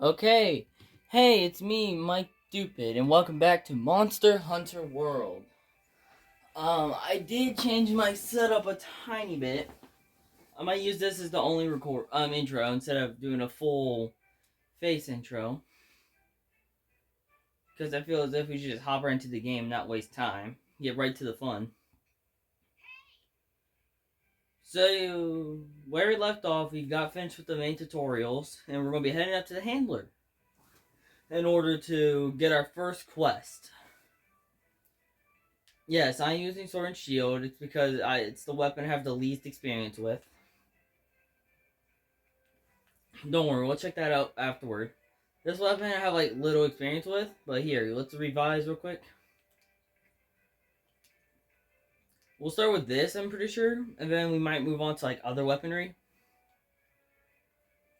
Okay, hey, it's me, Mike Stupid, and welcome back to Monster Hunter World. I did change my setup a tiny bit. I might use this as the only intro instead of doing a full face intro, because I feel as if we should just hop right into the game, not waste time, get right to the fun. So, where we left off, we got finished with the main tutorials, and we're going to be heading up to the handler in order to get our first quest. Yes, I'm using Sword and Shield. It's because it's the weapon I have the least experience with. Don't worry, we'll check that out afterward. This weapon I have like little experience with, but here, let's revise real quick. We'll start with this, I'm pretty sure, and then we might move on to like other weaponry.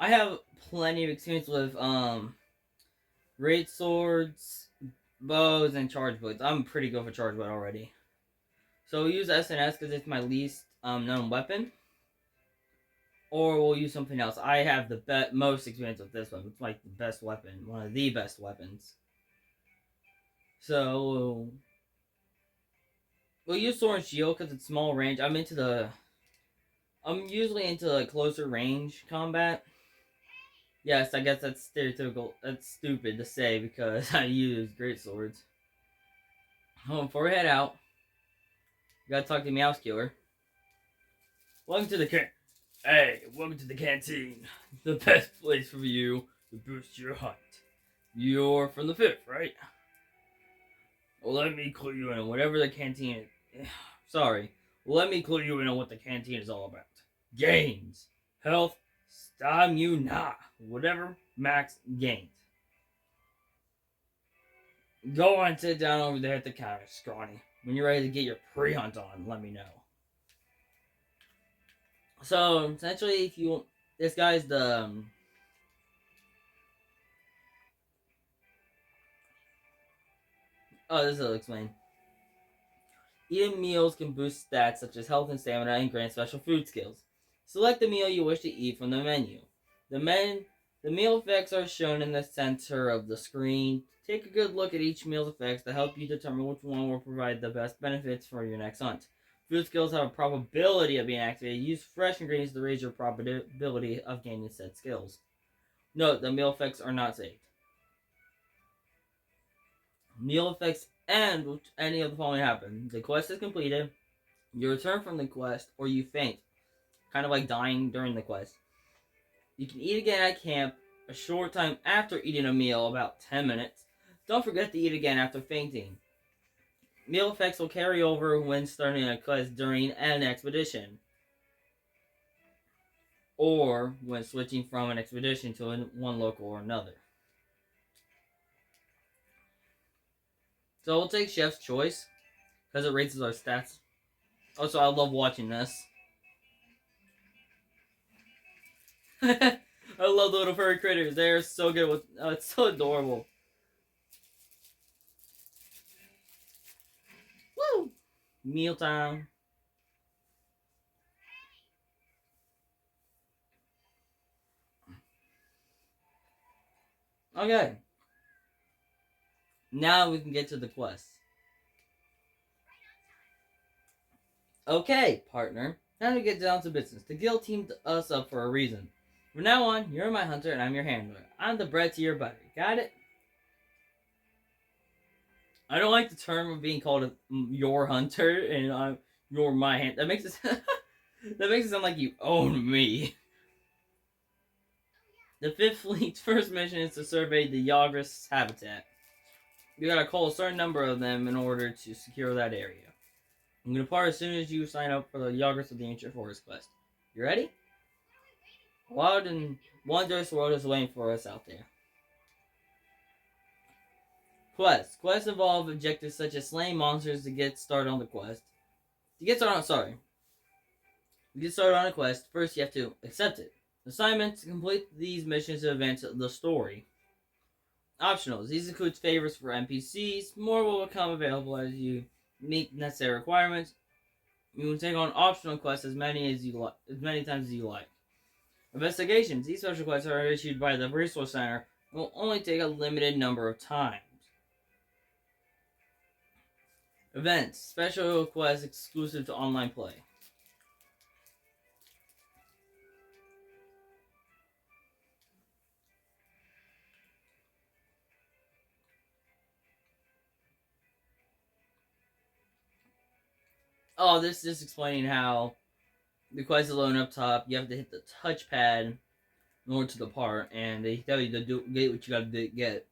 I have plenty of experience with great swords, bows, and charge blades. I'm pretty good for charge blade already. So we'll use SNS because it's my least known weapon. Or we'll use something else. I have the most experience with this one. It's like the best weapon. One of the best weapons. So we'll use Sword and Shield because it's small range. I'm usually into like closer range combat. Yes, I guess that's stereotypical. That's stupid to say because I use great swords. Before we head out, you gotta talk to Meowskewer. Welcome to the welcome to the canteen. The best place for you to boost your hunt. You're from the 5th, right? Well, let me clue you in on whatever the canteen is. Sorry. Let me clue you in on what the canteen is all about. Gains. Health. Stamina. Whatever max gains. Go on, sit down over there at the counter, Scrawny. When you're ready to get your pre-hunt on, let me know. So, essentially, if you... This guy's the... this will explain. Eating meals can boost stats such as health and stamina and grant special food skills. Select the meal you wish to eat from the menu. The meal effects are shown in the center of the screen. Take a good look at each meal's effects to help you determine which one will provide the best benefits for your next hunt. Food skills have a probability of being activated. Use fresh ingredients to raise your probability of gaining said skills. Note, the meal effects are not saved. Meal effects end with any of the following happen. The quest is completed, you return from the quest, or you faint. Kind of like dying during the quest. You can eat again at camp a short time after eating a meal, about 10 minutes. Don't forget to eat again after fainting. Meal effects will carry over when starting a quest during an expedition, or when switching from an expedition to one local or another. So we'll take Chef's Choice, because it raises our stats. Also, I love watching this. I love the little furry critters. They're so good with... it's so adorable. Woo! Mealtime. Okay. Now we can get to the quest. Okay, partner. Now to get down to business. The guild teamed us up for a reason. From now on, you're my hunter and I'm your handler. I'm the bread to your butter. Got it? I don't like the term of being called your hunter and you're my hand. That makes it that makes it sound like you own me. The 5th Fleet's first mission is to survey the Yagras habitat. You gotta call a certain number of them in order to secure that area. I'm gonna depart as soon as you sign up for the Yagras of the Ancient Forest quest. You ready? A wild and wondrous world is waiting for us out there. Quests involve objectives such as slaying monsters to get started on the quest. To get started on a quest, first you have to accept it. Assignments to complete these missions to advance the story. Optionals. These include favors for NPCs. More will become available as you meet necessary requirements. You can take on optional quests as many times as you like. Investigations. These special quests are issued by the Resource Center will only take a limited number of times. Events, special quests exclusive to online play. Oh, this is explaining how the quest is loading up top. You have to hit the touchpad in order to depart, and they tell you to get what you gotta get.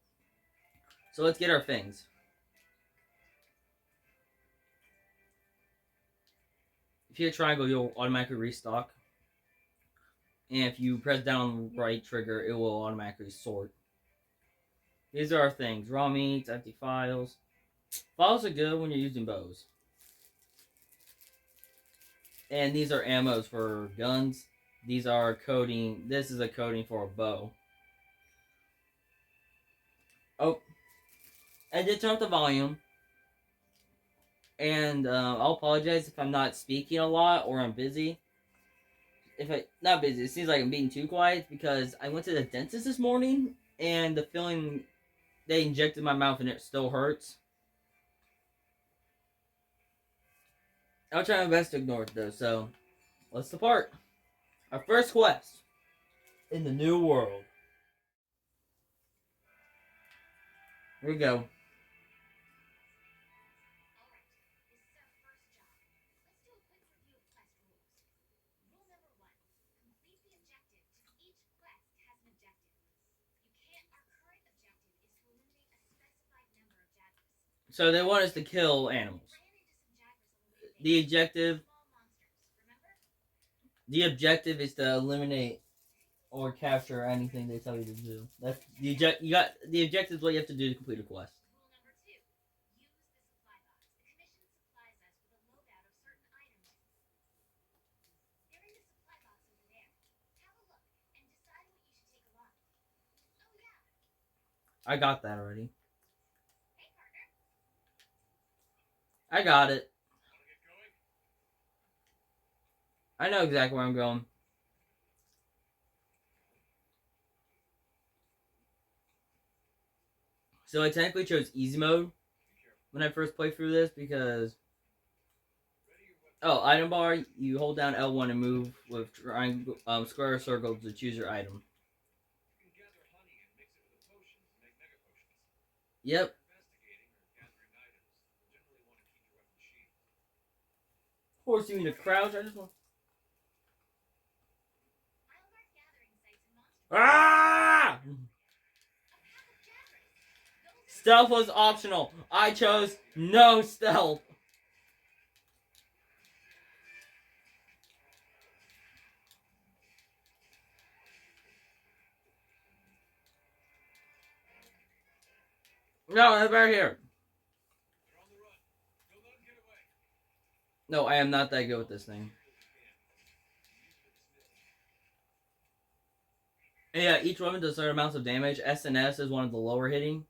So let's get our things. If you hit triangle, you'll automatically restock. And if you press down right trigger, it will automatically sort. These are our things. Raw meats, empty files. Files are good when you're using bows. And these are ammos for guns. These are coating. This is a coating for a bow. Oh, I did turn up the volume. And I'll apologize if I'm not speaking a lot or I'm busy. If I not busy, it seems like I'm being too quiet because I went to the dentist this morning and the feeling they injected my mouth and it still hurts. I'll try my best to ignore it though. So let's depart. Our first quest in the new world. Here we go. So they want us to kill animals. The objective is to eliminate or capture anything they tell you to do. That's the objective is what you have to do to complete a quest. I got that already. I got it. I know exactly where I'm going. So I technically chose easy mode when I first played through this because item bar, you hold down L1 and move with triangle, square or circle to choose your item. Yep. Of course, you need to crouch. I just want. Ah! Stealth was optional. I chose no stealth. No, they're right here. No, I am not that good with this thing. Yeah, each weapon does certain amounts of damage. S&S is one of the lower hitting.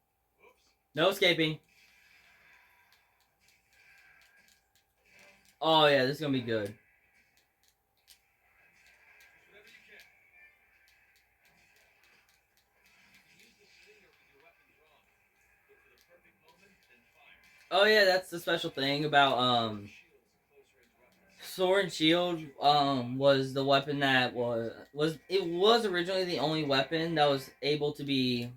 No escaping. Oh yeah, this is gonna be good. Oh yeah, that's the special thing about Sword and Shield was the weapon that was originally the only weapon that was able to be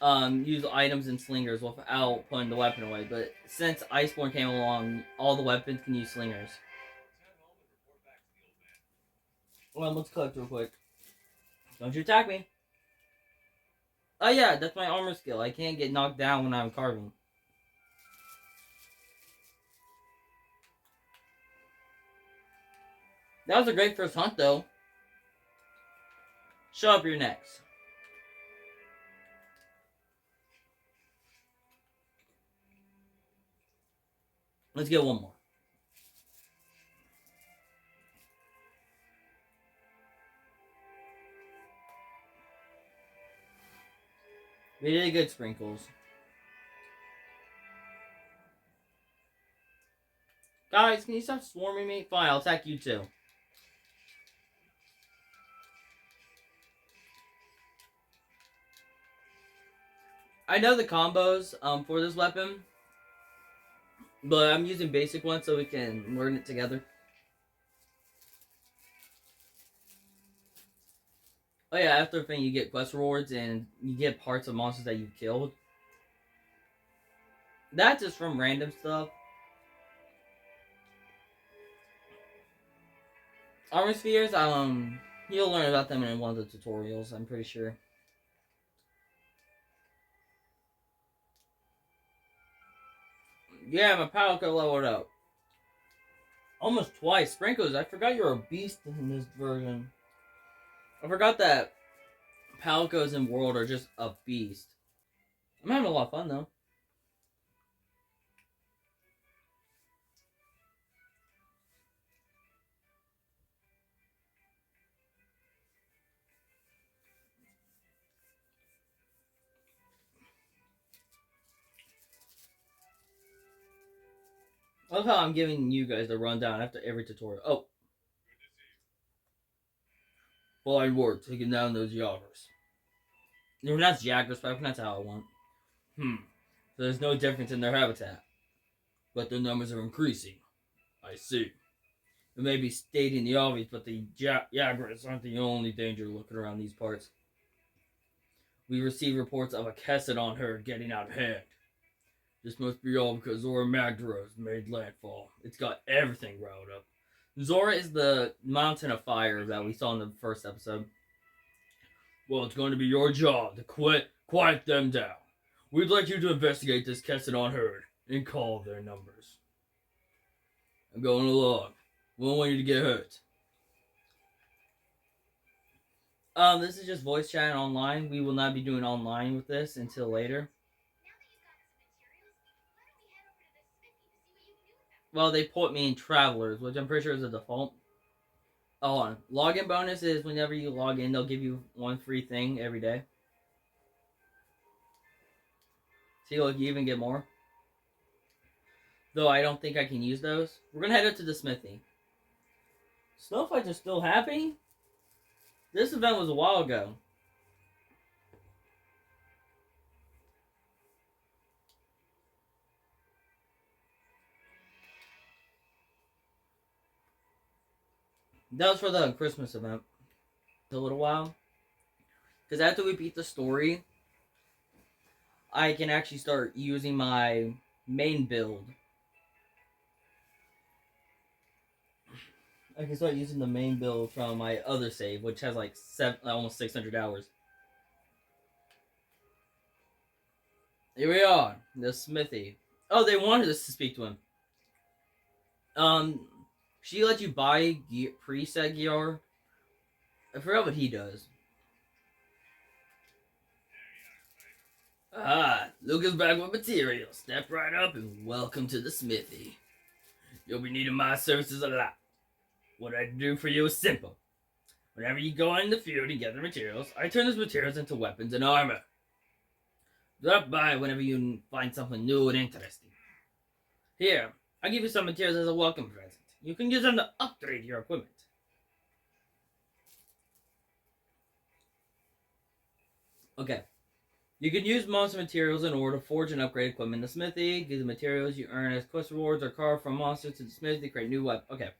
use items and slingers without putting the weapon away. But since Iceborne came along, all the weapons can use slingers. Well, let's collect real quick. Don't you attack me. Oh yeah, that's my armor skill. I can't get knocked down when I'm carving. That was a great first hunt, though. Show up your next. Let's get one more. We did good, Sprinkles. Guys, can you stop swarming me? Fine, I'll attack you too. I know the combos for this weapon, but I'm using basic ones so we can learn it together. Oh yeah, after thing you get quest rewards and you get parts of monsters that you've killed. That's just from random stuff. Armor spheres, you'll learn about them in one of the tutorials, I'm pretty sure. Yeah, my Palico leveled up. Almost twice. Sprinkles, I forgot you're a beast in this version. I forgot that Palicos in World are just a beast. I'm having a lot of fun though. I love how I'm giving you guys the rundown after every tutorial. Oh. Fine work taking down those Jaggers. They're not Jaggers, but that's how I want. So there's no difference in their habitat. But their numbers are increasing. I see. It may be stating the obvious, but the Jaggers aren't the only danger lurking around these parts. We receive reports of a Kessedon herd getting out of hand. This must be all because Zora Magdara has made landfall. It's got everything riled up. Zora is the mountain of fire that we saw in the first episode. Well, it's going to be your job to quiet them down. We'd like you to investigate this Kessedon herd and call their numbers. I'm going along. We don't want you to get hurt. This is just voice chat online. We will not be doing online with this until later. Well, they put me in Travelers, which I'm pretty sure is a default. Oh, hold on. Login bonus is whenever you log in, they'll give you one free thing every day. See, look, you even get more. Though I don't think I can use those. We're going to head up to the smithy. Snowflakes are still happy? This event was a while ago. That was for the Christmas event. A little while. Because after we beat the story, I can actually start using my main build. I can start using the main build from my other save, which has like almost 600 hours. Here we are, the smithy. Oh, they wanted us to speak to him. She let you buy preset gear. I forgot what he does. Ah, Lucas back with materials. Step right up and welcome to the smithy. You'll be needing my services a lot. What I do for you is simple. Whenever you go in the field and gather materials, I turn those materials into weapons and armor. Drop by whenever you find something new and interesting. Here, I'll give you some materials as a welcome present. You can use them to upgrade your equipment. Okay. You can use monster materials in order to forge and upgrade equipment in the smithy. Give the materials you earn as quest rewards or carved from monsters to the smithy to create new weapons. Okay.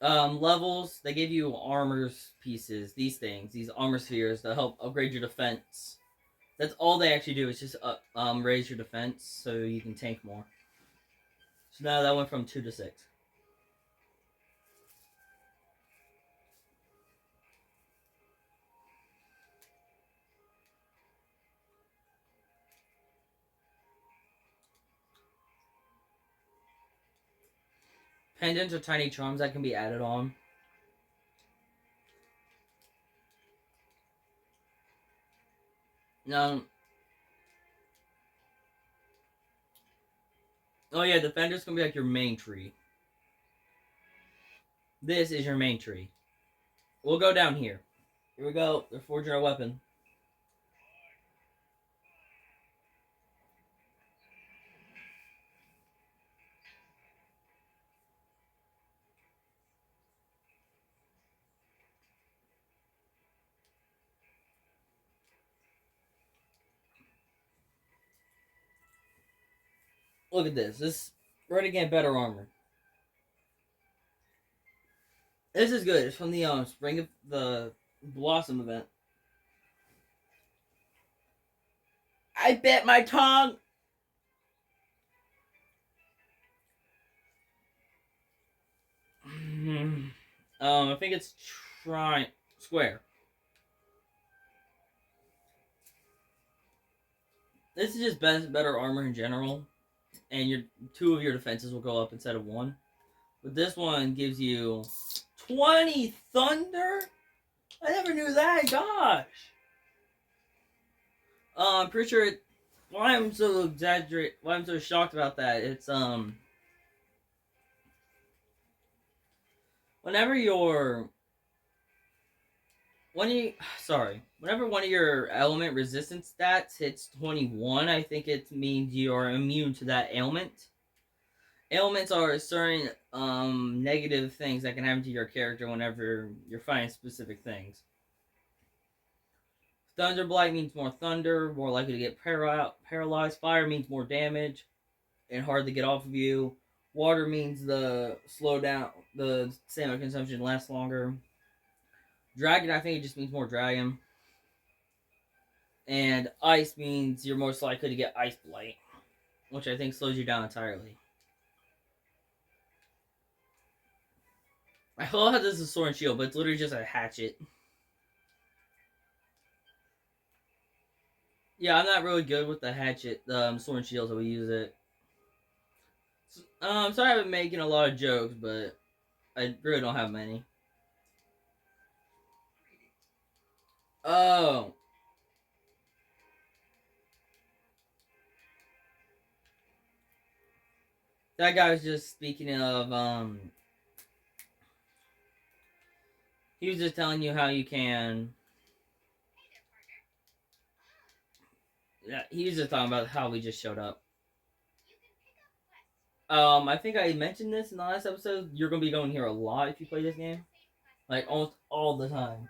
Levels, they give you armor pieces, these things, these armor spheres to help upgrade your defense. That's all they actually do, is just raise your defense so you can tank more. So now that went from 2 to 6. Pendants are tiny charms that can be added on. Oh yeah, defender's gonna be like your main tree. This is your main tree. We'll go down here. Here we go. They're forging our weapon. Look at this. This ready to get better armor. This is good. It's from the Spring of the Blossom event. I bit my tongue. I think it's square. This is just better armor in general, and your 2 of your defenses will go up instead of 1. But this one gives you 20 thunder. I never knew that. Gosh. I'm pretty sure it. Why I'm so shocked about that? It's whenever one of your element resistance stats hits 21, I think it means you are immune to that ailment. Ailments are certain negative things that can happen to your character whenever you're fighting specific things. Thunderblight means more thunder, more likely to get paralyzed. Fire means more damage and hard to get off of you. Water means the stamina consumption lasts longer. Dragon, I think it just means more dragon. And ice means you're most likely to get ice blight, which I think slows you down entirely. I love how this is sword and shield, but it's literally just a hatchet. Yeah, I'm not really good with the hatchet, sword and shield, so we use it. Sorry I've been making a lot of jokes, but I really don't have many. Oh. That guy was just speaking of, he was just telling you how you can... Yeah, he was just talking about how we just showed up. I think I mentioned this in the last episode. You're going to be going here a lot if you play this game. Like, almost all the time.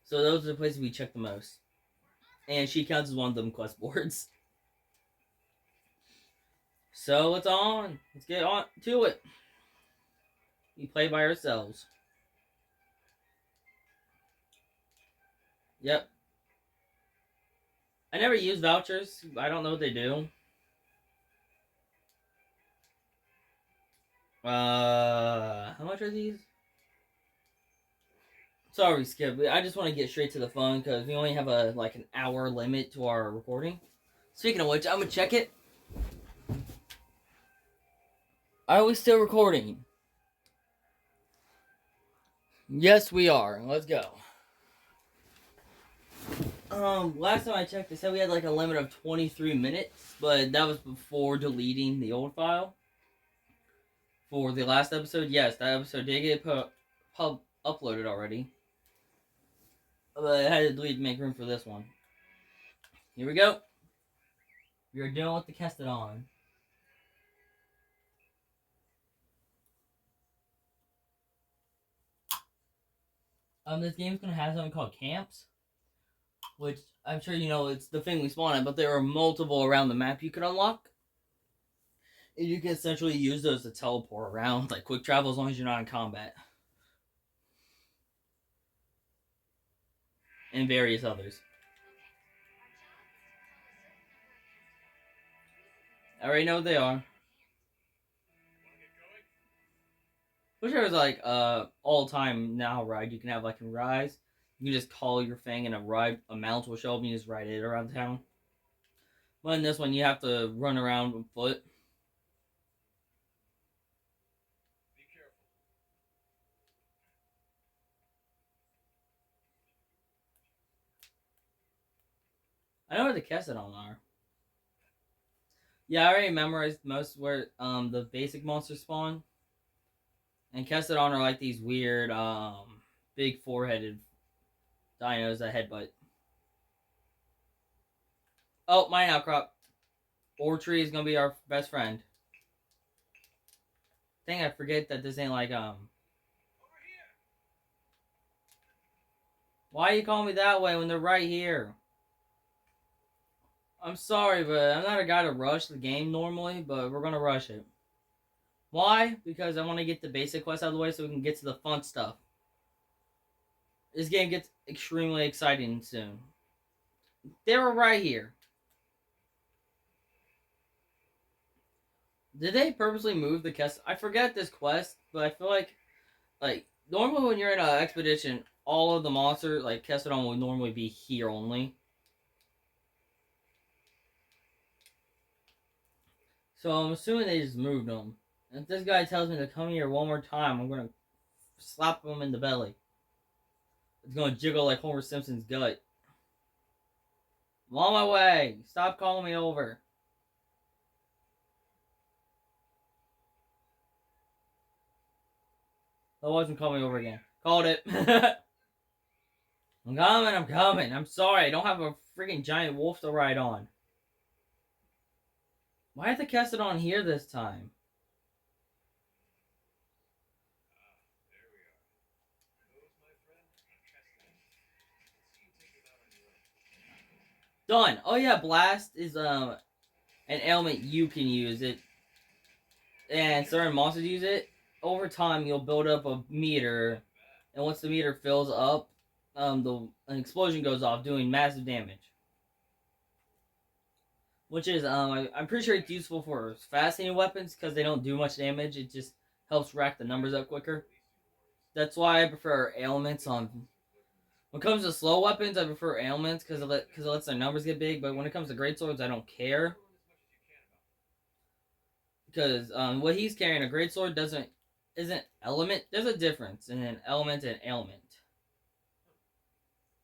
So those are the places we check the most. And she counts as one of them quest boards. So it's on. Let's get on to it. We play by ourselves. Yep. I never use vouchers. I don't know what they do. How much are these? Sorry, Skip. I just want to get straight to the phone because we only have an hour limit to our recording. Speaking of which, I'm gonna check it. Are we still recording? Yes, we are. Let's go. Last time I checked, they said we had a limit of 23 minutes, but that was before deleting the old file. For the last episode, yes, that episode did get uploaded already. But I had to delete to make room for this one. Here we go. We are done with the Castodon. This game's gonna have something called camps, which I'm sure you know it's the thing we spawn at, but there are multiple around the map you can unlock. And you can essentially use those to teleport around, like quick travel, as long as you're not in combat. And various others. I already know what they are. Wish there was all time now ride you can have in Rise. You can just call your thing and a mount will show up and you just ride it around town. But in this one you have to run around on foot. Be careful. I know where the Castodon are. Yeah, I already memorized most where the basic monsters spawn. And Castodon are these weird big four-headed dinos that headbutt. Oh, mine outcrop. Ore tree is gonna be our best friend. Dang, I forget that this ain't Why you call me that way when they're right here? I'm sorry, but I'm not a guy to rush the game normally, but we're gonna rush it. Why? Because I want to get the basic quest out of the way so we can get to the fun stuff. This game gets extremely exciting soon. They were right here. Did they purposely move the quest? I forget this quest, but I feel like normally when you're in an expedition, all of the monsters like Kessadon would normally be here only. So I'm assuming they just moved them. And if this guy tells me to come here one more time, I'm gonna slap him in the belly. It's gonna jiggle like Homer Simpson's gut. I'm on my way. Stop calling me over. I wasn't calling me over again. Called it. I'm coming. I'm sorry. I don't have a freaking giant wolf to ride on. Why have they cast it on here this time? Done. Oh yeah, blast is an ailment you can use it, and certain monsters use it. Over time, you'll build up a meter, and once the meter fills up, an explosion goes off, doing massive damage. Which is I'm pretty sure it's useful for fast-hitting weapons because they don't do much damage. It just helps rack the numbers up quicker. That's why I prefer ailments on. When it comes to slow weapons, I prefer ailments because it lets their numbers get big. But when it comes to great swords, I don't care because what he's carrying, a great sword isn't element. There's a difference in an element and ailment.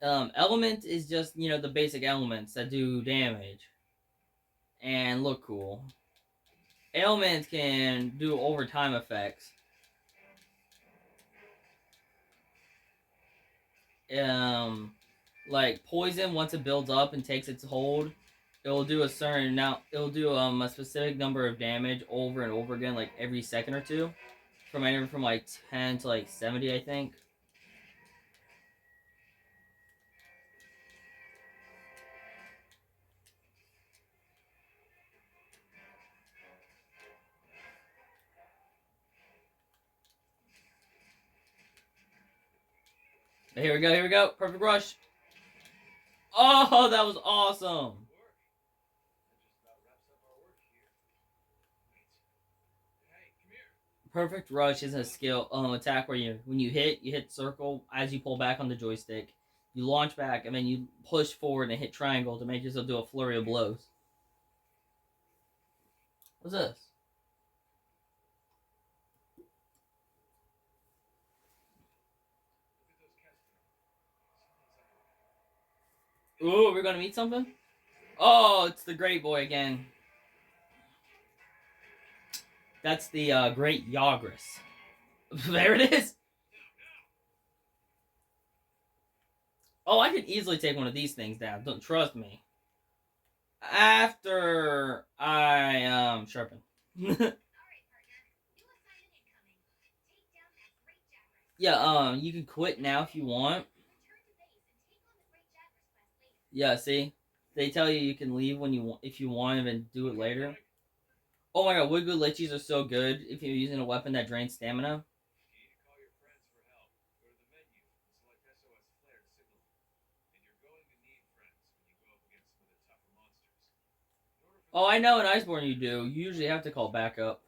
Element is just the basic elements that do damage and look cool. Ailments can do overtime effects. Like poison, once it builds up and takes its hold, it will do a certain now. It'll do a specific number of damage over and over again, like every second or two, from anywhere from like 10 to like 70, I think. But here we go. Here we go. Perfect rush. Oh, that was awesome. Perfect rush is a skill attack where when you hit circle as you pull back on the joystick. You launch back and then you push forward and hit triangle to make yourself do a flurry of blows. What's this? Ooh, we're gonna meet something? Oh, it's the Great Boy again. That's the Great Yagras. There it is. Oh, I could easily take one of these things down. Don't trust me. After I sharpen. Yeah, you can quit now if you want. Yeah, see? They tell you can leave when you want if you want and then do it later. Oh my god, Wiggly Lichis are so good if you're using a weapon that drains stamina. Oh, I know in Iceborne you do. You usually have to call backup.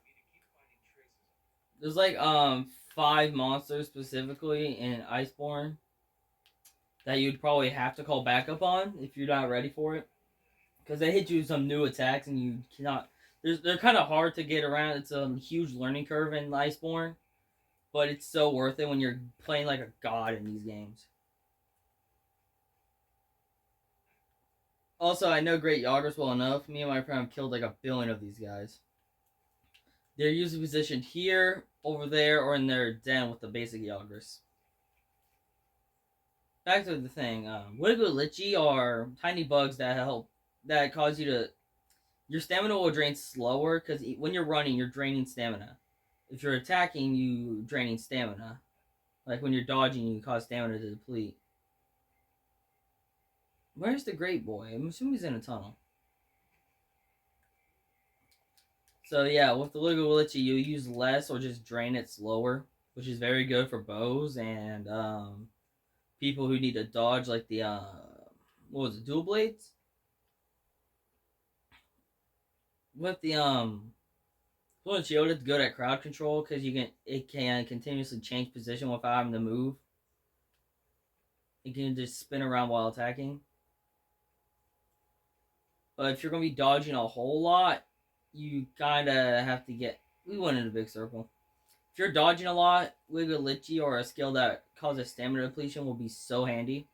There's like 5 monsters specifically in Iceborne that you'd probably have to call backup on if you're not ready for it. Because they hit you with some new attacks and you cannot. They're kind of hard to get around. It's a huge learning curve in Iceborne, but it's so worth it when you're playing like a god in these games. Also, I know Great Yagras well enough. Me and my friend have killed like 1 billion of these guys. They're usually positioned here, over there, or in their den with the basic Yagras. Back to the thing. Wiggly Lichy are tiny bugs that cause you to. Your stamina will drain slower because when you're running, you're draining stamina. If you're attacking, you draining stamina. Like when you're dodging, you cause stamina to deplete. Where's the great boy? I'm assuming he's in a tunnel. So yeah, with the Lugo Wilichi, you use less or just drain it slower, which is very good for bows and people who need to dodge, like the what was it, dual blades? With the Wilichi, it's good at crowd control because it can continuously change position without having to move. It can just spin around while attacking. But if you're gonna be dodging a whole lot, you kinda have to get. We went in a big circle. If you're dodging a lot, Wigglichi or a skill that causes stamina depletion will be so handy.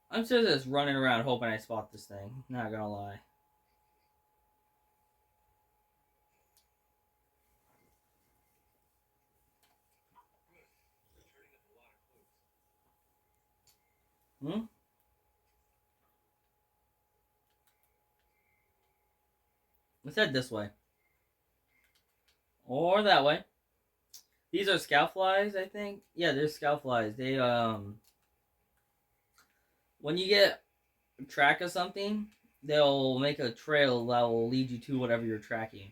I'm still just running around hoping I spot this thing. Not gonna lie. Let's head this way. Or that way. These are scout flies, I think. Yeah, they're scout flies. They when you get a track of something, they'll make a trail that will lead you to whatever you're tracking.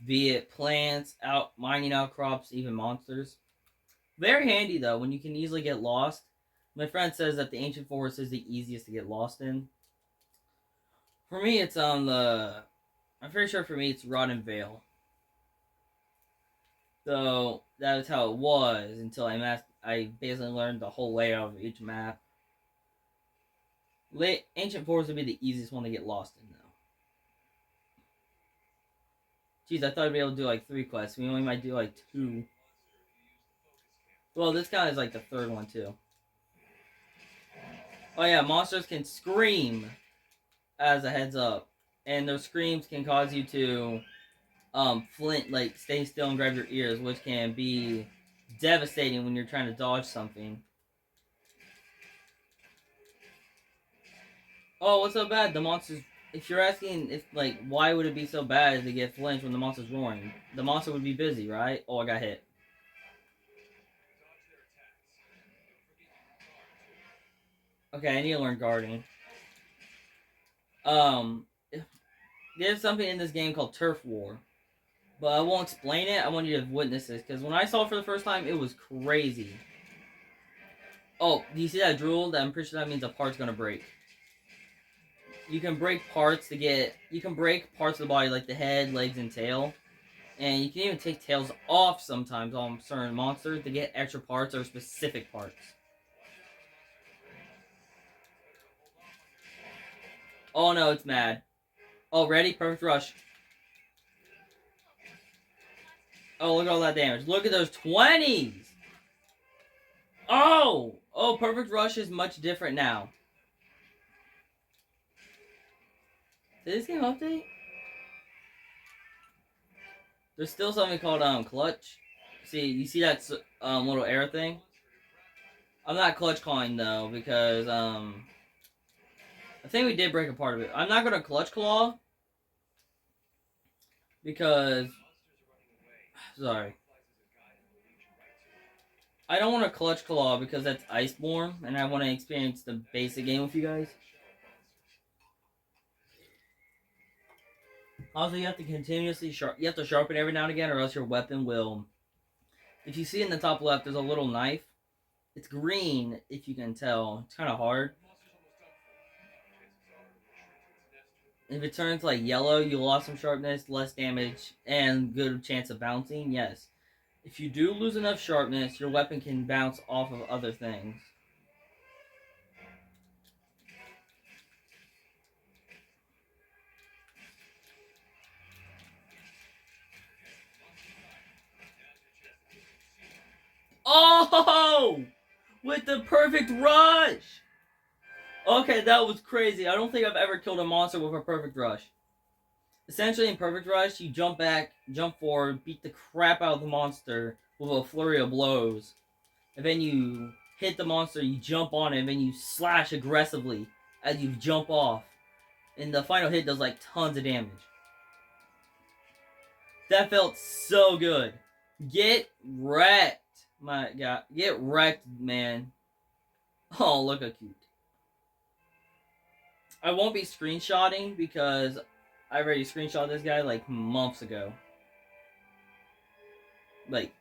Be it plants, out mining outcrops, even monsters. Very handy though when you can easily get lost. My friend says that the ancient forest is the easiest to get lost in. For me, it's on the. I'm pretty sure for me it's Rod and Vale. So that's how it was until I basically learned the whole layout of each map. Ancient Forest would be the easiest one to get lost in, though. Jeez, I thought I'd be able to do like 3 quests. We only might do like 2. Well, this guy is like the 3rd one, too. Oh, yeah, monsters can scream as a heads up. And those screams can cause you to flint, like stay still and grab your ears, which can be devastating when you're trying to dodge something. Oh, what's so bad? The monsters. If you're asking if like why would it be so bad to get flinched when the monster's roaring, the monster would be busy, right? Oh, I got hit. Okay, I need to learn guarding. There's something in this game called Turf War, but I won't explain it. I want you to witness this because when I saw it for the first time, it was crazy. Oh, do you see that drool? I'm pretty sure that means a part's gonna break. You can break parts to get. You can break parts of the body like the head, legs, and tail. And you can even take tails off sometimes on certain monsters to get extra parts or specific parts. Oh no, it's mad. Oh, ready? Perfect rush. Oh, look at all that damage. Look at those 20s! Oh! Oh, perfect rush is much different now. Did this game update? There's still something called clutch. See, you see that little arrow thing? I'm not clutch calling though because I think we did break a part of it. I'm not gonna clutch claw because sorry. I don't want to clutch claw because that's Iceborne and I want to experience the basic game with you guys. Also, you have to continuously you have to sharpen every now and again, or else your weapon will. If you see in the top left, there's a little knife. It's green, if you can tell. It's kind of hard. If it turns like yellow, you lost some sharpness, less damage, and good chance of bouncing. Yes. If you do lose enough sharpness, your weapon can bounce off of other things. Oh! With the perfect rush! Okay, that was crazy. I don't think I've ever killed a monster with a perfect rush. Essentially, in perfect rush, you jump back, jump forward, beat the crap out of the monster with a flurry of blows. And then you hit the monster, you jump on it, and then you slash aggressively as you jump off. And the final hit does like tons of damage. That felt so good. Get wrecked. My God, get wrecked, man. Oh, look how cute. I won't be screenshotting because I already screenshot this guy like months ago. Like,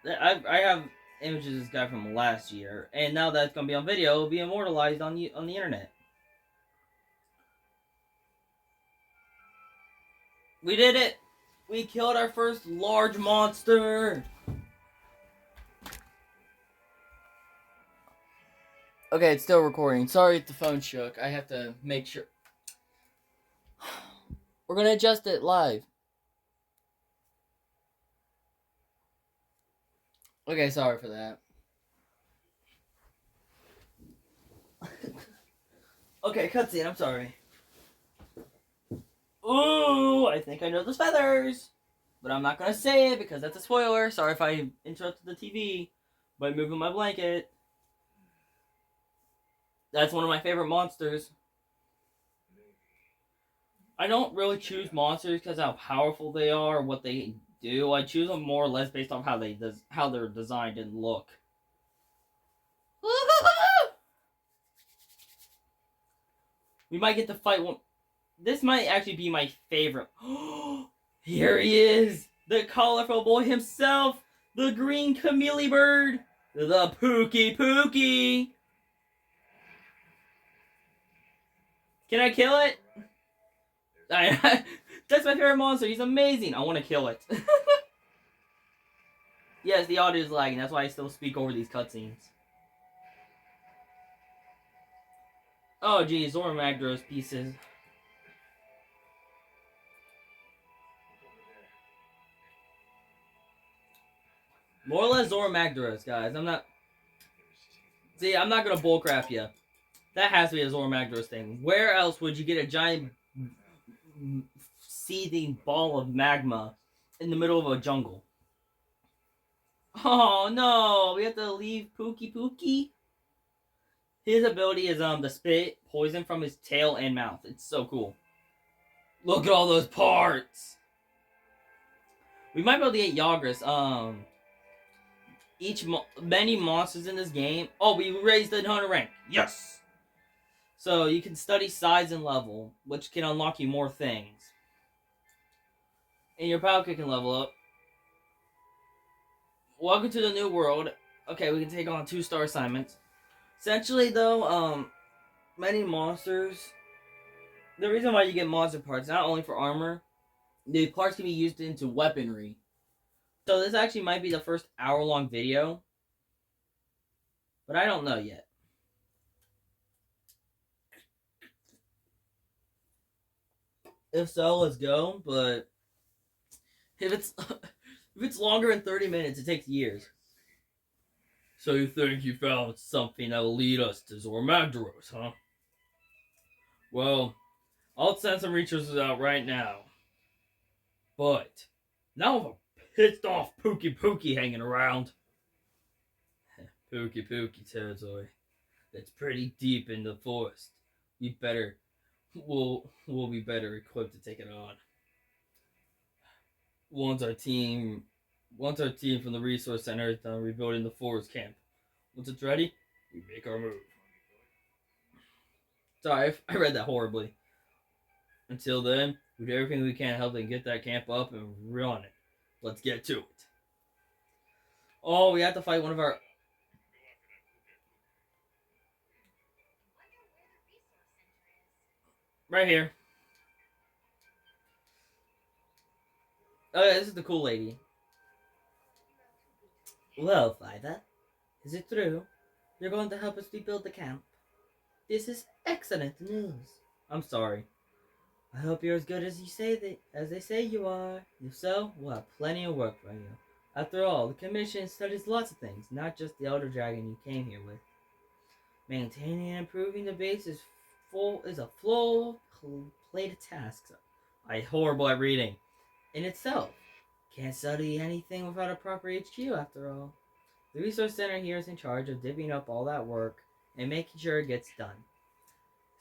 I have images of this guy from last year, and now that it's gonna be on video, it'll be immortalized on the internet. We did it! We killed our first large monster! Okay, it's still recording. Sorry if the phone shook. I have to make sure. We're gonna adjust it live. Okay, sorry for that. Okay, cutscene, I'm sorry. Ooh, I think I know those feathers! But I'm not gonna say it because that's a spoiler. Sorry if I interrupted the TV by moving my blanket. That's one of my favorite monsters. I don't really choose monsters because how powerful they are or what they do. I choose them more or less based on how they're designed and look. We might get to fight one. This might actually be my favorite. Here he is, the colorful boy himself, the green chameleon bird, the Pookie Pookie. Can I kill it? That's my favorite monster. He's amazing. I want to kill it. Yes, the audio is lagging. That's why I still speak over these cutscenes. Oh, geez. Zora Magdaros pieces. More or less Zora Magdaros, guys. I'm not going to bullcrap you. That has to be a Zora Magdaros thing. Where else would you get a giant seething ball of magma in the middle of a jungle? Oh no, we have to leave Pookie Pookie. His ability is to spit poison from his tail and mouth. It's so cool. Look at all those parts. We might be able to get Yagras. Many monsters in this game. Oh, we raised the hunter rank. Yes. So you can study size and level, which can unlock you more things. And your Palkia can level up. Welcome to the new world. Okay, we can take on 2-star assignments. Essentially, though, many monsters. The reason why you get monster parts, not only for armor, the parts can be used into weaponry. So this actually might be the first hour-long video. But I don't know yet. If so, let's go. But if it's longer than 30 minutes, it takes years. So you think you found something that will lead us to Zora Magdaros, huh? Well, I'll send some resources out right now. But now I have a pissed off Pookie Pookie hanging around. Pookie Pookie territory. That's pretty deep in the forest. We'll be better equipped to take it on. Once our team from the resource center is done rebuilding the forest camp. Once it's ready, we make our move. Sorry, I read that horribly. Until then, we do everything we can to help them get that camp up and run it. Let's get to it. Oh, we have to fight one of our... Right here. Oh, yeah, this is the cool lady. Well, Fiver, is it true? You're going to help us rebuild the camp? This is excellent news. I'm sorry. I hope you're as good as they say you are. If so, we'll have plenty of work for you. After all, the commission studies lots of things, not just the elder dragon you came here with. Maintaining and improving the base is a full plate of tasks. I'm horrible at reading. In itself, can't study anything without a proper HQ. After all, the resource center here is in charge of divvying up all that work and making sure it gets done.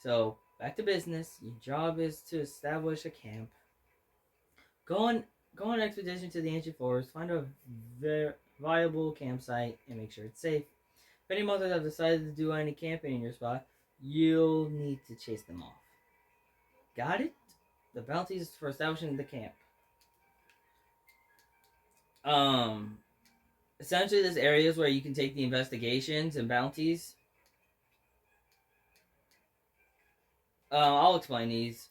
So, back to business. Your job is to establish a camp. Go on expedition to the ancient forest. Find a viable campsite and make sure it's safe. If any monsters have decided to do any camping in your spot, you'll need to chase them off. Got it? The bounties for establishing the camp. Um, Essentially, there's areas where you can take the investigations and bounties. I'll explain these.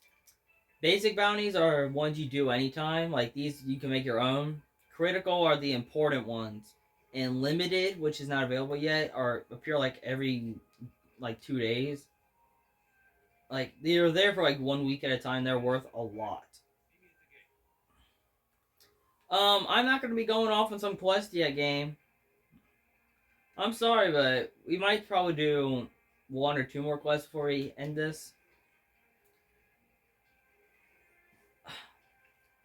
Basic bounties are ones you do anytime. Like these, you can make your own. Critical are the important ones. And limited, which is not available yet, are appear like every 2 days. Like they're there for like 1 week at a time. They're worth a lot. I'm not gonna be going off on some quest yet, game. I'm sorry, but we might probably do 1 or 2 more quests before we end this.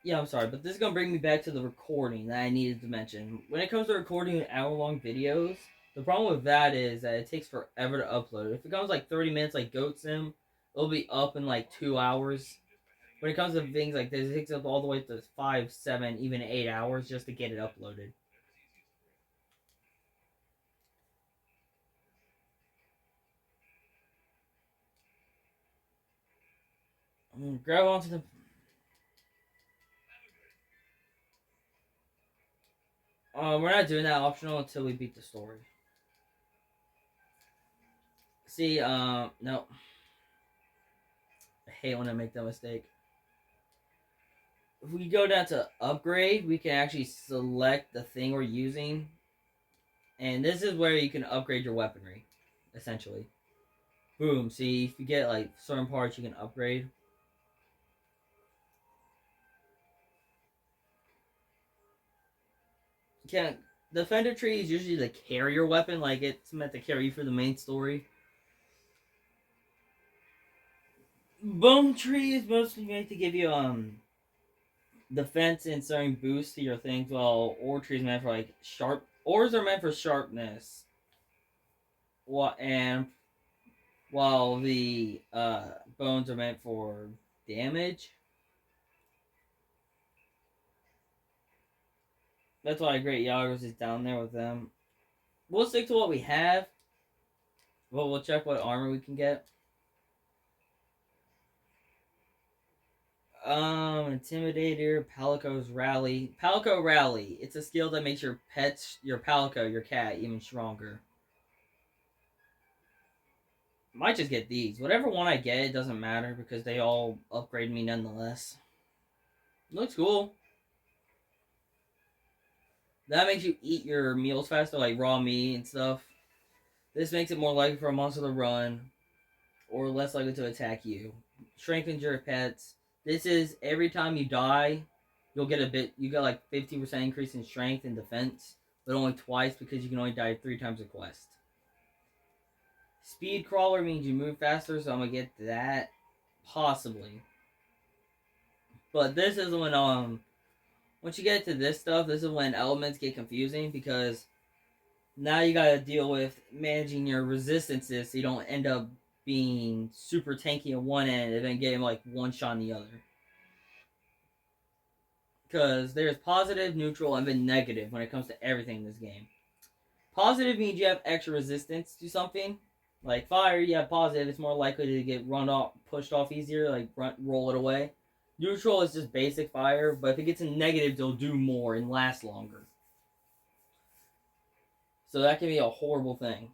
Yeah, I'm sorry, but this is gonna bring me back to the recording that I needed to mention. When it comes to recording hour-long videos, the problem with that is that it takes forever to upload. If it comes like 30 minutes, like Goat Sim, it'll be up in like 2 hours. When it comes to things like this, it takes up all the way to 5, 7, even 8 hours just to get it uploaded. Grab onto the. We're not doing that optional until we beat the story. See, no. I hate when I make that mistake. If we go down to upgrade, we can actually select the thing we're using. And this is where you can upgrade your weaponry, essentially. Boom. See, if you get like certain parts, you can upgrade. Can the Defender tree is usually the carrier weapon, like it's meant to carry you for the main story. Bone tree is mostly meant to give you defense and certain boosts to your things, while ore tree is meant for like sharp. Ores are meant for sharpness. And while the bones are meant for damage. That's why Great Yagos is down there with them. We'll stick to what we have. But we'll check what armor we can get. Intimidator, Palico's Rally. Palico Rally. It's a skill that makes your pets, your Palico, your cat, even stronger. Might just get these. Whatever one I get, it doesn't matter because they all upgrade me nonetheless. Looks cool. That makes you eat your meals faster, like raw meat and stuff. This makes it more likely for a monster to run, or less likely to attack you. Strengthens your pets. This is every time you die, you'll get a bit. You got like 50% increase in strength and defense, but only twice because you can only die 3 times a quest. Speed crawler means you move faster, so I'm gonna get that possibly. But this is when once you get to this stuff, this is when elements get confusing because now you gotta deal with managing your resistances so you don't end up being super tanky on one end and then getting like one shot on the other. Because there's positive, neutral, and then negative when it comes to everything in this game. Positive means you have extra resistance to something. Like fire, you have positive, it's more likely to get pushed off easier, like roll it away. Neutral is just basic fire, but if it gets in negatives, it'll do more and last longer. So that can be a horrible thing.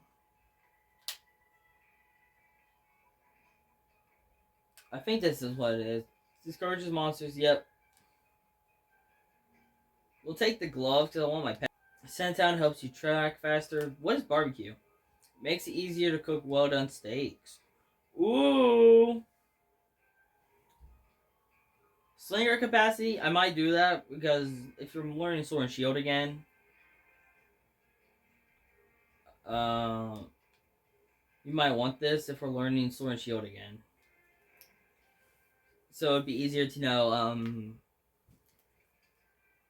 I think this is what it is. Discourages monsters, yep. We'll take the gloves because I want my pet. Sentown helps you track faster. What is barbecue? Makes it easier to cook well done steaks. Ooh! Slinger capacity, I might do that because if you're learning Sword and Shield again, you might want this if we're learning Sword and Shield again. So it'd be easier to know,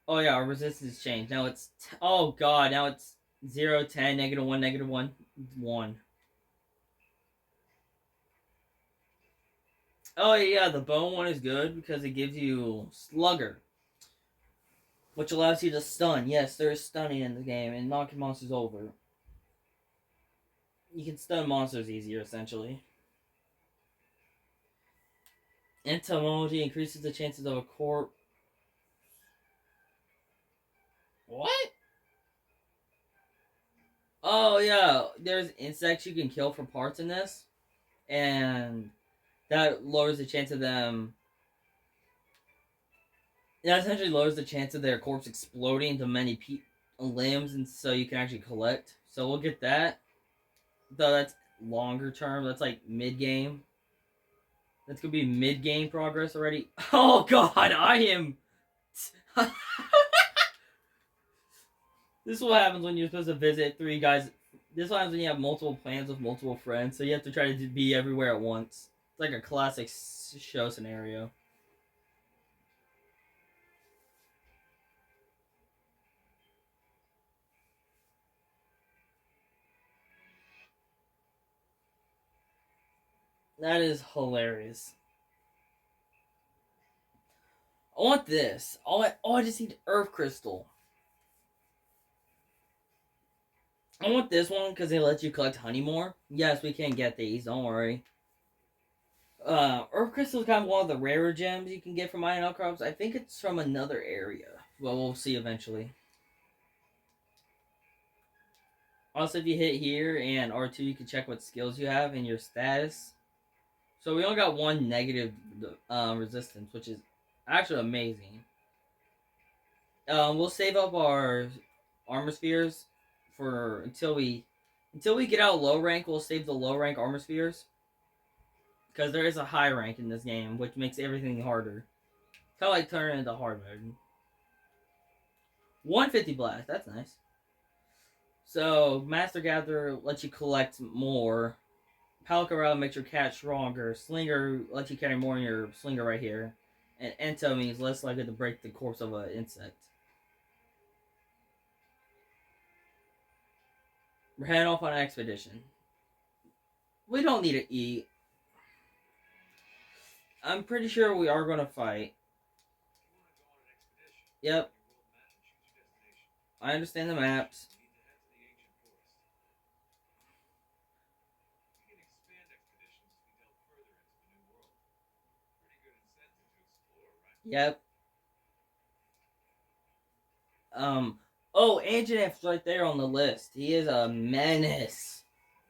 oh yeah, our resistance changed. Now it's, oh god, now it's 0, 10, -1, -1, 1. Oh yeah, the bone one is good because it gives you Slugger. which allows you to stun. Yes, there is stunning in the game, and knocking monsters over. You can stun monsters easier, essentially. Entomology increases the chances of a corpse. What? Oh yeah, there's insects you can kill for parts in this, and that lowers the chance of them. That essentially lowers the chance of their corpse exploding into many limbs, and so you can actually collect. So we'll get that. Though that's longer term. That's like mid game. That's gonna be mid game progress already. Oh god, I am. This is what happens when you're supposed to visit three guys. This is what happens when you have multiple plans with multiple friends. So you have to try to be everywhere at once. It's like a classic show scenario. That is hilarious. I want this. I just need Earth Crystal. I want this one because they let you collect honey more. Yes, we can get these. Don't worry. Earth Crystal is kind of one of the rarer gems you can get from iron outcrops. I think it's from another area. Well, we'll see eventually. Also, if you hit here and R2, you can check what skills you have and your status. So we only got one negative resistance, which is actually amazing. We'll save up our armor spheres for until we get out low rank. We'll save the low rank armor spheres because there is a high rank in this game, which makes everything harder. Kind of like turning into hard mode. 150 blast, that's nice. So Master Gatherer lets you collect more. Palcarel makes your cat stronger. Slinger lets you carry more in your slinger right here. And Ento means less likely to break the corpse of an insect. We're heading off on an expedition. We don't need to eat. I'm pretty sure we are going to fight. Yep. I understand the maps. Yep. Oh, Anjaneff's right there on the list. He is a menace.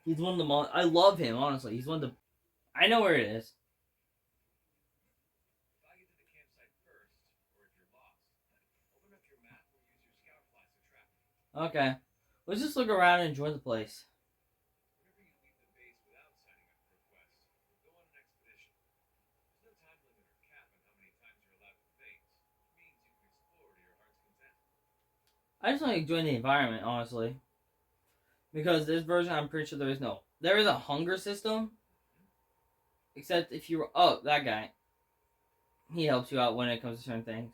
He's one of the I love him, honestly. He's one of the... I know where it is. Okay. Let's just look around and enjoy the place. I just want to enjoy the environment, honestly. Because this version, I'm pretty sure there is no... There is a hunger system. Except if you... Oh, that guy. He helps you out when it comes to certain things.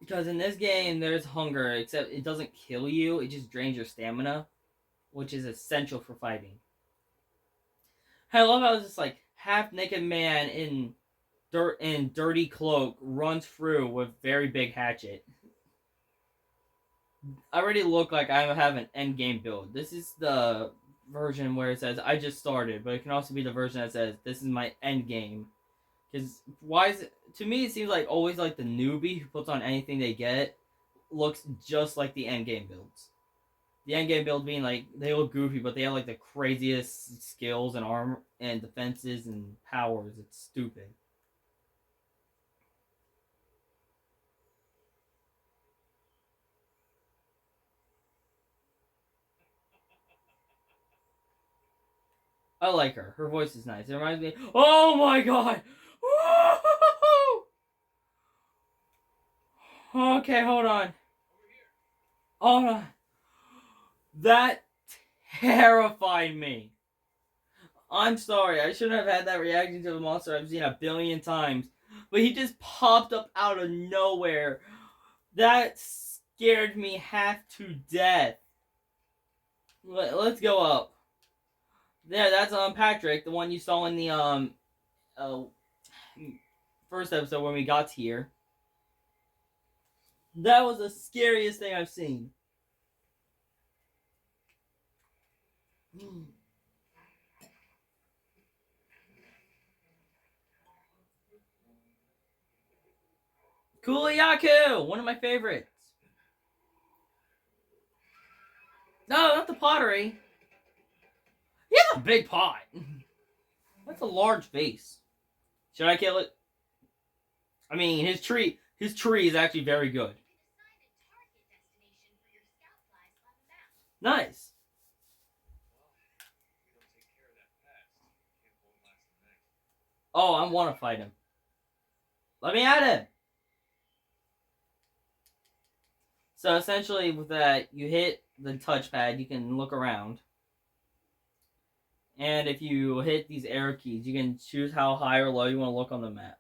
Because in this game, there's hunger, except it doesn't kill you. It just drains your stamina, which is essential for fighting. I love how this like half-naked man in dirt and dirty cloak runs through with very big hatchet. I already look like I have an end game build. This is the version where it says I just started, but it can also be the version that says this is my end game. Because why is it, to me it seems like always like the newbie who puts on anything they get looks just like the end game builds. The end game build being like they look goofy, but they have like the craziest skills and armor and defenses and powers. It's stupid. I like her. Her voice is nice. It reminds me. Oh my god! Okay, hold on. Hold on. That terrified me. I'm sorry. I shouldn't have had that reaction to the monster I've seen a billion times. But he just popped up out of nowhere. That scared me half to death. Let's go up. There, that's Patrick, the one you saw in the first episode when we got here. That was the scariest thing I've seen. Kuliyaku! One of my favorites. No, not the pottery. He has a big pot. That's a large face. Should I kill it? I mean, his tree is actually very good. Nice. Oh, I want to fight him. Let me at him. So essentially with that, you hit the touchpad, you can look around. And if you hit these arrow keys, you can choose how high or low you want to look on the map.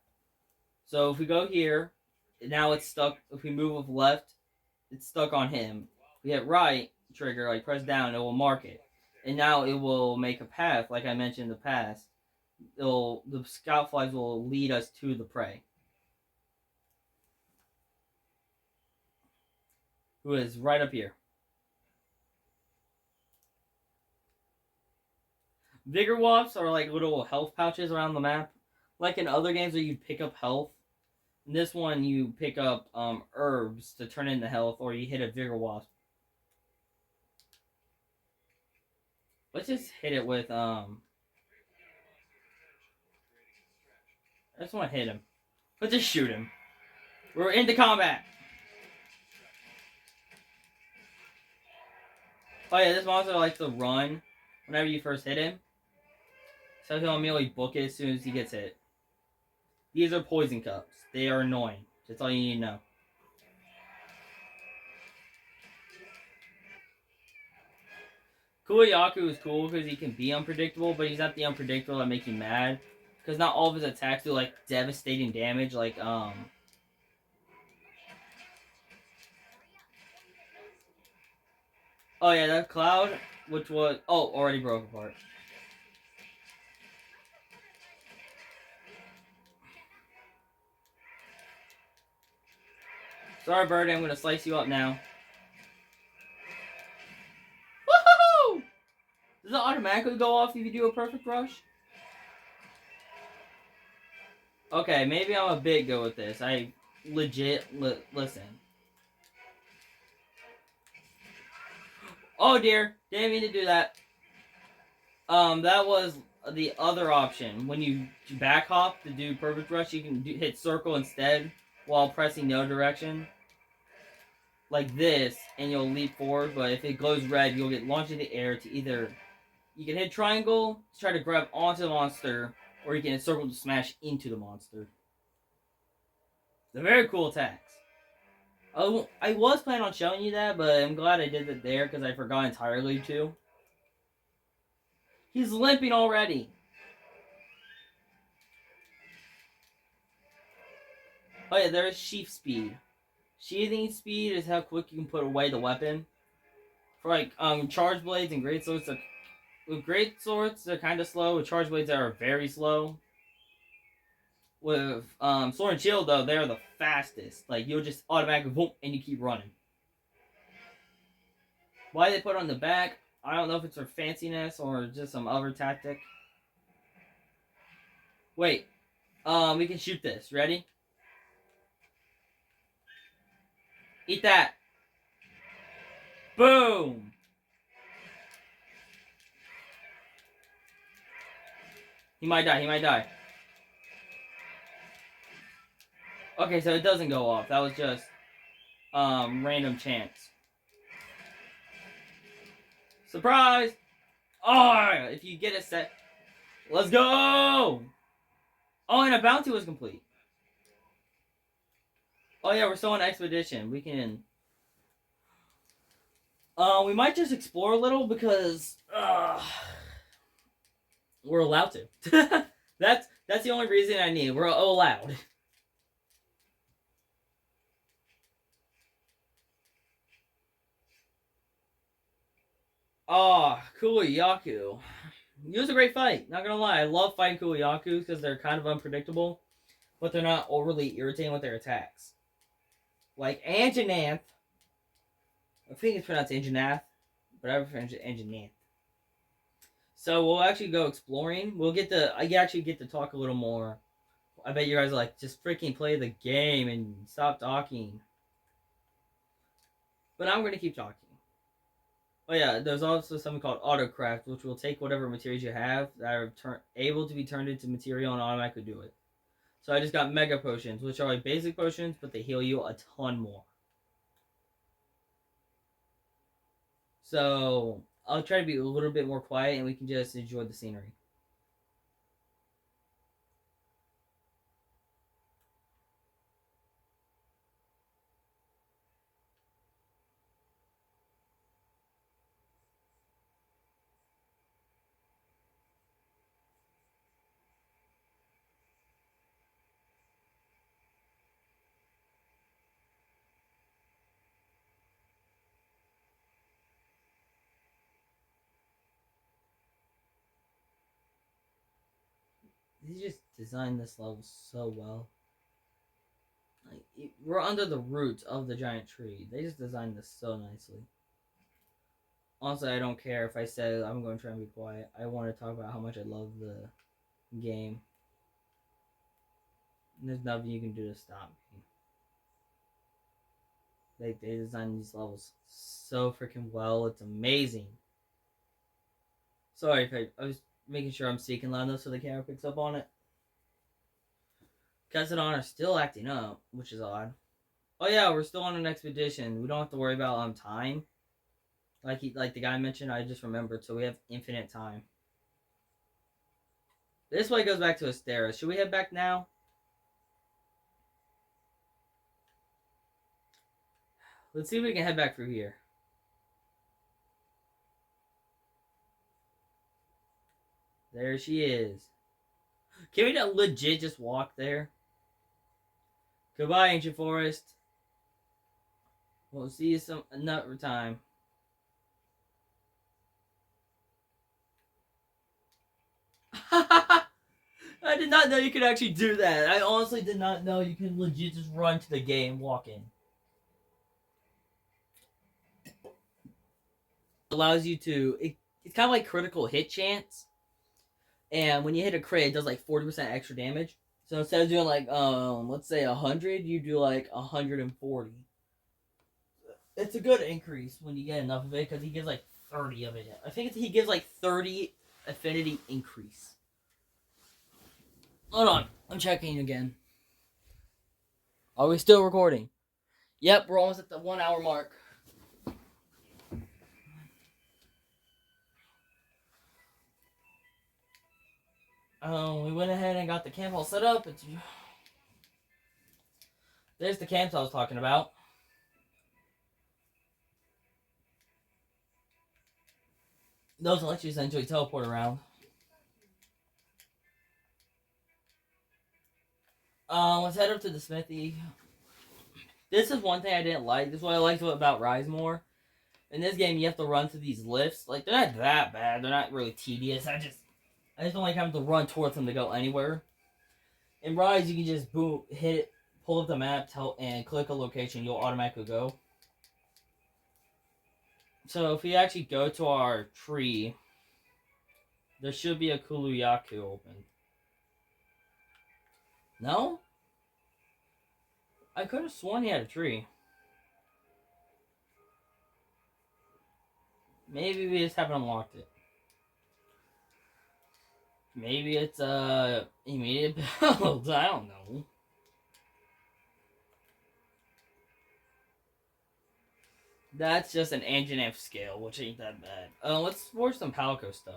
So if we go here, now it's stuck. If we move with left, it's stuck on him. If we hit right trigger, like press down, it will mark it. And now it will make a path, like I mentioned in the past. The scout flies will lead us to the prey. Who is right up here. Vigor Wasps are like little health pouches around the map. Like in other games where you pick up health. In this one, you pick up herbs to turn into health, or you hit a Vigor Wasp. Let's just hit it with I just want to hit him. Let's just shoot him. We're into combat. Oh yeah, this monster likes to run whenever you first hit him. So he'll immediately book it as soon as he gets hit. These are poison cups. They are annoying. That's all you need to know. Kuliyaku is cool because he can be unpredictable, but he's not the unpredictable that makes you mad. Because not all of his attacks do like devastating damage, like Oh yeah, that cloud, which was already broke apart. Sorry, Birdie, I'm gonna slice you up now. Woohoo! Does it automatically go off if you do a perfect rush? Okay, maybe I'm a bit good with this. I legit listen. Oh dear, didn't mean to do that. That was the other option. When you back hop to do perfect rush, you can hit circle instead while pressing no direction. Like this, and you'll leap forward, but if it glows red, you'll get launched in the air to either... You can hit triangle to try to grab onto the monster, or you can hit circle to smash into the monster. They're very cool attacks. Oh, I was planning on showing you that, but I'm glad I did it there, because I forgot entirely to. He's limping already. Oh yeah, there's sheath speed. Sheathing speed is how quick you can put away the weapon. For like charge blades and great swords, with great swords they're kind of slow. With charge blades, they are very slow. With sword and shield though, they're the fastest. Like you'll just automatically boom and you keep running. Why they put it on the back? I don't know if it's for fanciness or just some other tactic. Wait, we can shoot this. Ready? Eat that. Boom. He might die. He might die. Okay, so it doesn't go off. That was just random chance. Surprise! Oh, if you get a set. Let's go! Oh, and a bounty was complete. Oh yeah, we're still on expedition. We can... we might just explore a little because... we're allowed to. That's the only reason I need. We're allowed. Oh, Kuliyaku. It was a great fight. Not gonna lie, I love fighting Kuliyakus because they're kind of unpredictable, but they're not overly irritating with their attacks. like Anjanath. I think it's pronounced Anjanath, but I prefer Anjanath. So we'll actually go exploring. I actually get to talk a little more. I bet you guys are like, just freaking play the game and stop talking. But I'm going to keep talking. Oh yeah, there's also something called autocraft, which will take whatever materials you have that are able to be turned into material and automatically do it. So I just got mega potions, which are like basic potions, but they heal you a ton more. So I'll try to be a little bit more quiet and we can just enjoy the scenery. They just designed this level so well. Like, we're under the roots of the giant tree. They just designed this so nicely. Also, I don't care if I say I'm going to try and be quiet. I want to talk about how much I love the game. And there's nothing you can do to stop me. Like, they designed these levels so freaking well. It's amazing. Sorry if I was making sure I'm speaking loud enough so the camera picks up on it. Casadon are still acting up, which is odd. Oh yeah, we're still on an expedition. We don't have to worry about time. Like the guy mentioned, I just remembered, so we have infinite time. This way goes back to Astera. Should we head back now? Let's see if we can head back through here. There she is. Can we not legit just walk there? Goodbye, Ancient Forest. We'll see you another time. I did not know you could actually do that. I honestly did not know you could legit just run to the game walking. Allows you to... It's kind of like critical hit chance. And when you hit a crit, it does like 40% extra damage. So instead of doing like, let's say 100, you do like 140. It's a good increase when you get enough of it, because he gives like 30 of it. I think he gives like 30 affinity increase. Hold on, I'm checking again. Are we still recording? Yep, we're almost at the 1 hour mark. We went ahead and got the camp all set up. There's the camps I was talking about. Those let you essentially teleport around. Let's head up to the smithy. This is one thing I didn't like. This is what I liked about Rise more. In this game, you have to run through these lifts. Like, they're not that bad. They're not really tedious. I just don't like having to run towards them to go anywhere. In Rise, you can just boom, hit it, pull up the map, and click a location. You'll automatically go. So if we actually go to our tree, there should be a Kuluyaku open. No? I could have sworn he had a tree. Maybe we just haven't unlocked it. Maybe it's immediate builds. I don't know. That's just an engine F scale, which ain't that bad. Let's forge some Palco stuff.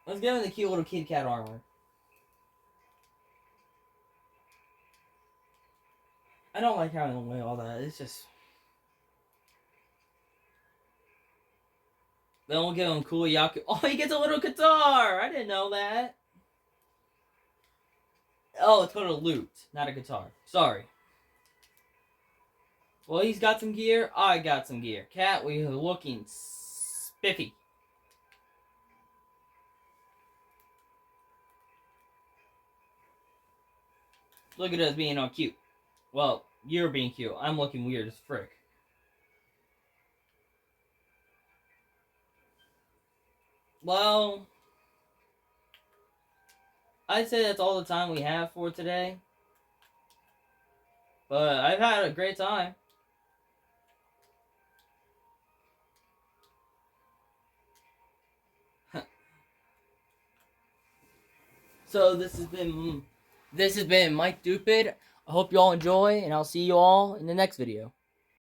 Let's give him the cute little kitty cat armor. I don't like having away all that. It's just... Then we'll give him Kuluyaku. Oh, he gets a little guitar! I didn't know that. Oh, it's called a lute, not a guitar. Sorry. Well, he's got some gear. I got some gear. Cat, we are looking spiffy. Look at us being all cute. Well, you're being cute. I'm looking weird as frick. Well, I'd say that's all the time we have for today. But I've had a great time. So this has been Mike Dupid. I hope you all enjoy, and I'll see you all in the next video.